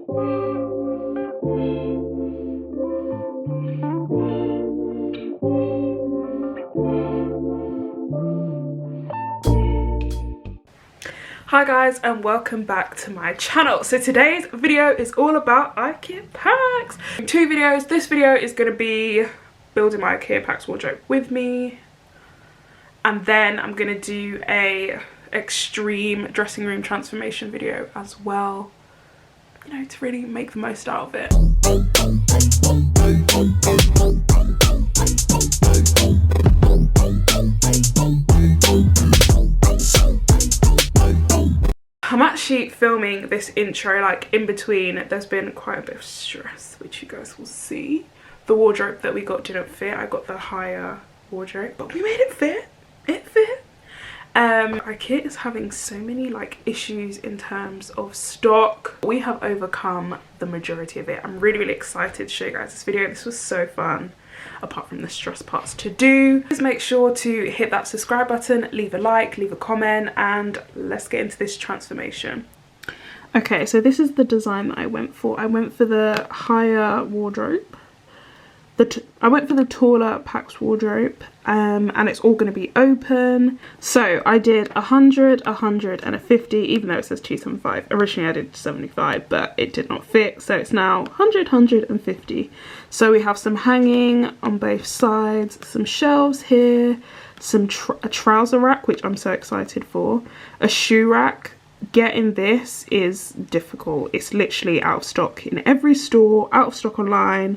Hi guys, and welcome back to my channel. So today's video is all about Ikea Pax. Two videos. This video is going to be building my Ikea Pax wardrobe with me, and then I'm going to do a extreme dressing room transformation video as well, you know, to really make the most out of it. I'm actually filming this intro like in between. There's been quite a bit of stress, which you guys will see. The wardrobe that we got didn't fit. I got the higher wardrobe, but we made it fit. It fit. Ikea is having so many like issues in terms of stock. We have overcome the majority of it. I'm really excited to show you guys this video. This was so fun, apart from the stress parts to do. Please make sure to hit that subscribe button, leave a like, leave a comment, and let's get into this transformation. Okay, so this is the design that I went for. I went for the higher wardrobe. I went for the taller Pax wardrobe, and it's all going to be open. So I did 100, 100 and a 50, even though it says 275. Originally I did 75, but it did not fit, so it's now 100, 100 and 50. So we have some hanging on both sides, some shelves here, a trouser rack, which I'm so excited for, a shoe rack. Getting this is difficult. It's literally out of stock in every store, out of stock online.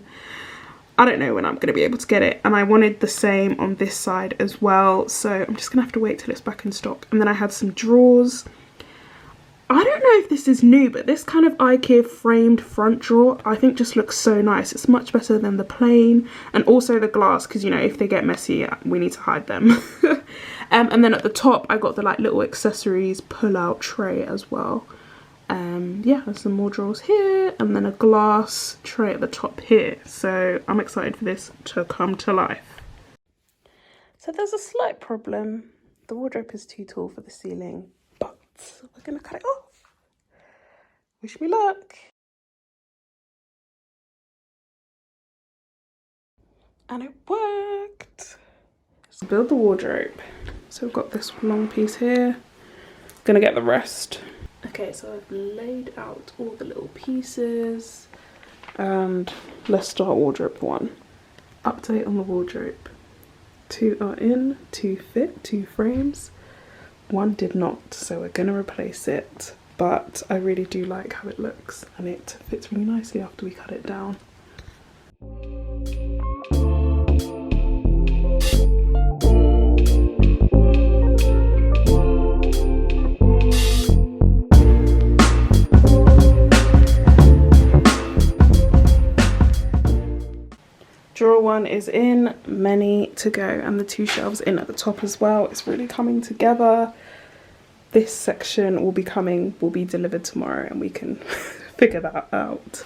I don't know when I'm going to be able to get it, and I wanted the same on this side as well, so I'm just going to have to wait till it's back in stock. And then I had some drawers. I don't know if this is new, but this kind of Ikea framed front drawer I think just looks so nice. It's much better than the plain, and also the glass, because you know, if they get messy we need to hide them. And then at the top I got the like little accessories pull out tray as well. Yeah, there's some more drawers here, and then a glass tray at the top here. So I'm excited for this to come to life. So there's a slight problem. The wardrobe is too tall for the ceiling, but we're gonna cut it off. Wish me luck. And it worked. Let's build the wardrobe. So we've got this long piece here. Gonna get the rest. Okay, so I've laid out all the little pieces, and let's start wardrobe 1. Update on the wardrobe. 2 are in, 2 fit, 2 frames. 1 did not, so we're gonna replace it. But I really do like how it looks, and it fits really nicely after we cut it down. Drawer 1 is in, many to go, and the 2 shelves in at the top as well. It's really coming together. This section will be delivered tomorrow, and we can figure that out.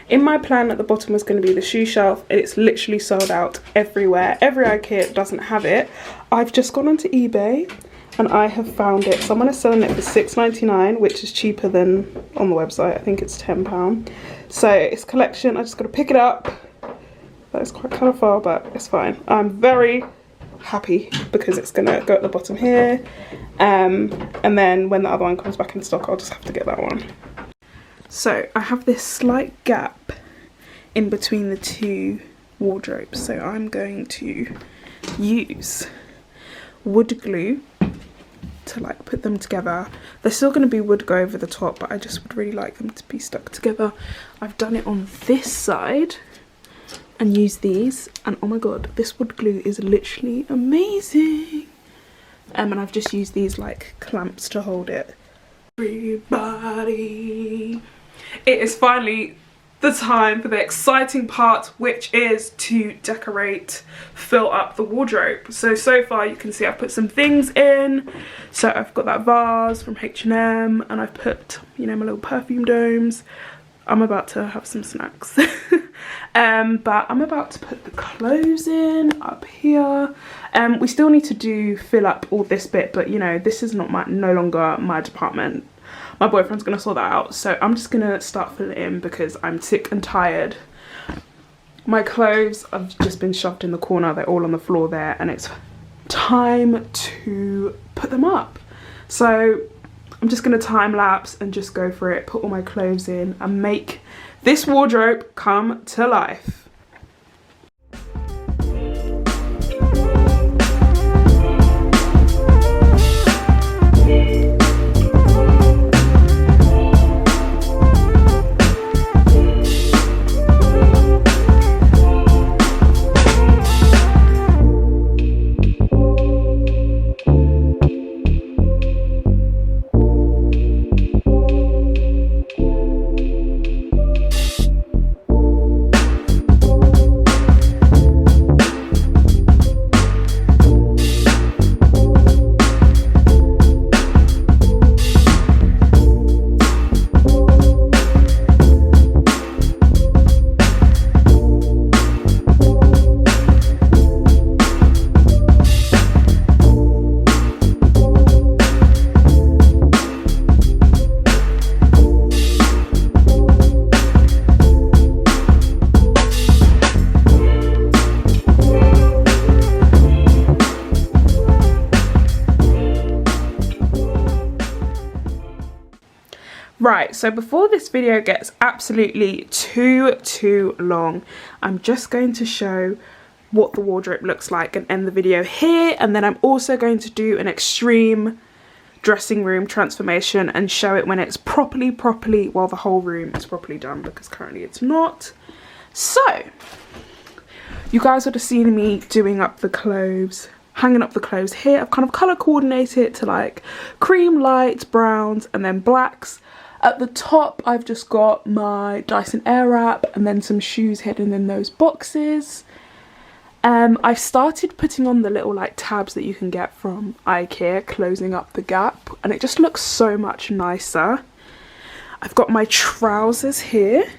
In my plan at the bottom was going to be the shoe shelf, and it's literally sold out everywhere. Every Ikea doesn't have it. I've just gone onto eBay and I have found it. Someone is selling it for £6.99, which is cheaper than on the website. I think it's £10. So it's collection. I just got to pick it up. That is quite colourful, but it's fine. I'm very happy because it's going to go at the bottom here. And then when the other one comes back in stock, I'll just have to get that one. So I have this slight gap in between the 2 wardrobes, so I'm going to use wood glue to like put them together. They're still going to be wood go over the top, but I just would really like them to be stuck together. I've done it on this side and use these, and oh my god, this wood glue is literally amazing. And I've just used these like clamps to hold it. Everybody, it is finally the time for the exciting part, which is to decorate, fill up the wardrobe. So far you can see I've put some things in. So I've got that vase from H&M, and I've put, you know, my little perfume domes. I'm about to have some snacks. But I'm about to put the clothes in up here. We still need to fill up all this bit, but you know, this is not no longer my department. My boyfriend's gonna sort that out, so I'm just gonna start filling it in because I'm sick and tired. My clothes have just been shoved in the corner, they're all on the floor there, and it's time to put them up. So I'm just gonna time lapse and just go for it, put all my clothes in and make this wardrobe come to life. Right, so before this video gets absolutely too long, I'm just going to show what the wardrobe looks like and end the video here, and then I'm also going to do an extreme dressing room transformation and show it when it's properly, well, the whole room is properly done, because currently it's not. So, you guys would have seen me doing up the clothes, hanging up the clothes here. I've kind of colour coordinated it to like cream, lights, browns, and then blacks. At the top, I've just got my Dyson Airwrap and then some shoes hidden in those boxes. I've started putting on the little like tabs that you can get from Ikea, closing up the gap, and it just looks so much nicer. I've got my trousers here,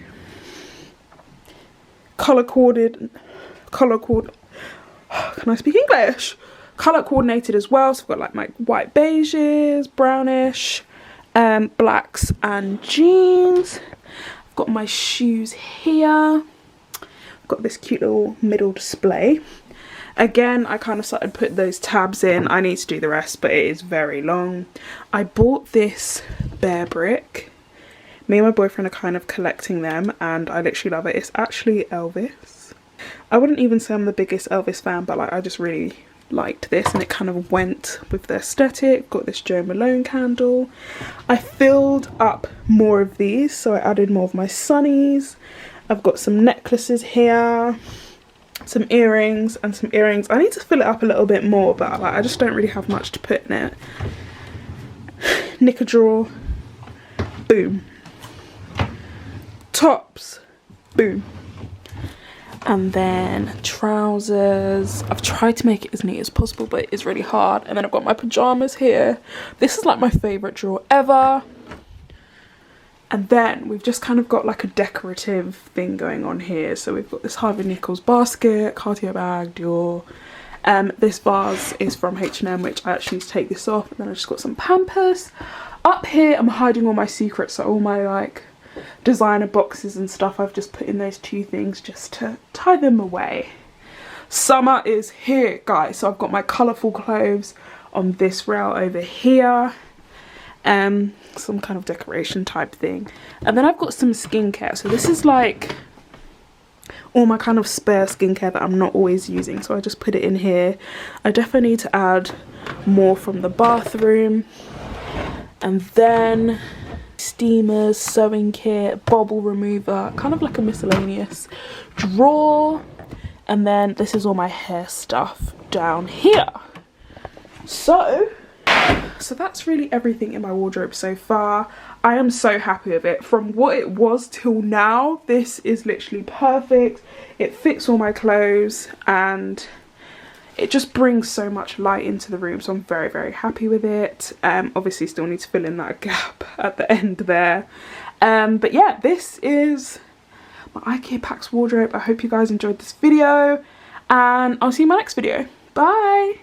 colour coordinated, can I speak English? Colour coordinated as well, so I've got like my white beiges, brownish, blacks and jeans. I've got my shoes here. I've got this cute little middle display. Again, I kind of started put those tabs in. I need to do the rest, but it is very long. I bought this bear brick. Me and my boyfriend are kind of collecting them, and I literally love it. It's actually Elvis. I wouldn't even say I'm the biggest Elvis fan, but like I just really liked this, and it kind of went with the aesthetic. Got this Joe Malone candle. I filled up more of these, so I added more of my sunnies. I've got some necklaces here, some earrings and some earrings. I need to fill it up a little bit more, but like I just don't really have much to put in it. Knicker drawer, boom. Tops, boom. And then trousers. I've tried to make it as neat as possible, but it's really hard. And then I've got my pajamas here. This is like my favourite drawer ever. And then we've just kind of got like a decorative thing going on here. So we've got this Harvey Nichols basket, Cartier bag, Dior. This vase is from H&M, which I actually need to take this off. And then I just got some Pampers. Up here I'm hiding all my secrets, so all my like designer boxes and stuff, I've just put in those two things just to tie them away. Summer is here, guys, so I've got my colourful clothes on this rail over here, some kind of decoration type thing. And then I've got some skincare, so this is like all my kind of spare skincare that I'm not always using, so I just put it in here. I definitely need to add more from the bathroom. And then steamers, sewing kit, bobble remover, kind of like a miscellaneous drawer. and then this is all my hair stuff down here. So that's really everything in my wardrobe so far. I am so happy with it. From what it was till now, this is literally perfect. It fits all my clothes and it just brings so much light into the room, so I'm very, very happy with it. Obviously still need to fill in that gap at the end there. But yeah, this is my Ikea Pax wardrobe. I hope you guys enjoyed this video and I'll see you in my next video. Bye!